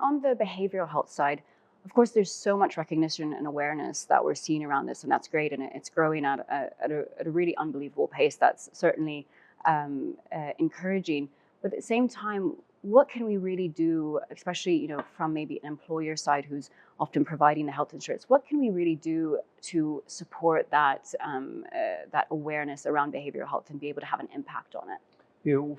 on the behavioral health side, of course, there's so much recognition and awareness that we're seeing around this, and that's great, and it's growing at a really unbelievable pace. That's certainly encouraging. But at the same time, what can we really do, especially from maybe an employer side who's often providing the health insurance? What can we really do to support that that awareness around behavioral health and be able to have an impact on it?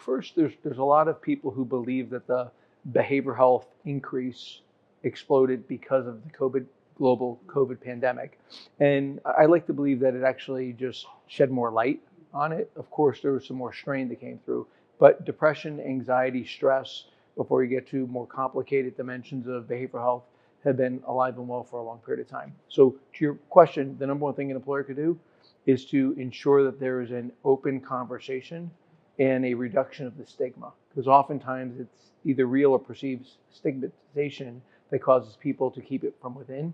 First, there's a lot of people who believe that the behavioral health increase exploded because of the global COVID pandemic. And I like to believe that it actually just shed more light on it. Of course, there was some more strain that came through, but depression, anxiety, stress, before you get to more complicated dimensions of behavioral health, have been alive and well for a long period of time. So to your question, the number one thing an employer could do is to ensure that there is an open conversation and a reduction of the stigma, because oftentimes it's either real or perceived stigmatization that causes people to keep it from within.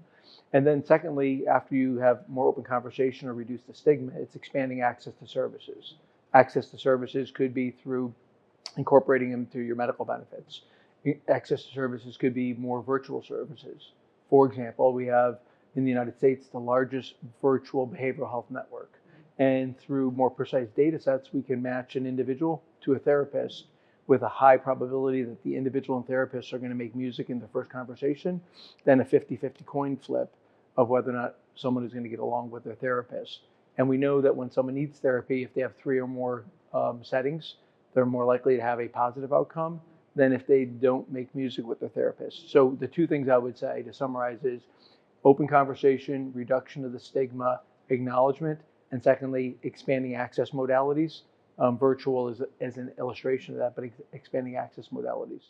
And then secondly, after you have more open conversation or reduce the stigma, it's expanding access to services. Access to services could be through incorporating them through your medical benefits. Access to services could be more virtual services. For example, we have in the United States the largest virtual behavioral health network. And through more precise data sets, we can match an individual to a therapist with a high probability that the individual and therapist are going to make music in the first conversation, then a 50-50 coin flip of whether or not someone is going to get along with their therapist. And we know that when someone needs therapy, if they have 3 or more settings, they're more likely to have a positive outcome than if they don't make music with their therapist. So the two things I would say to summarize is open conversation, reduction of the stigma, acknowledgement, and secondly, expanding access modalities. Virtual is an illustration of that, but expanding access modalities.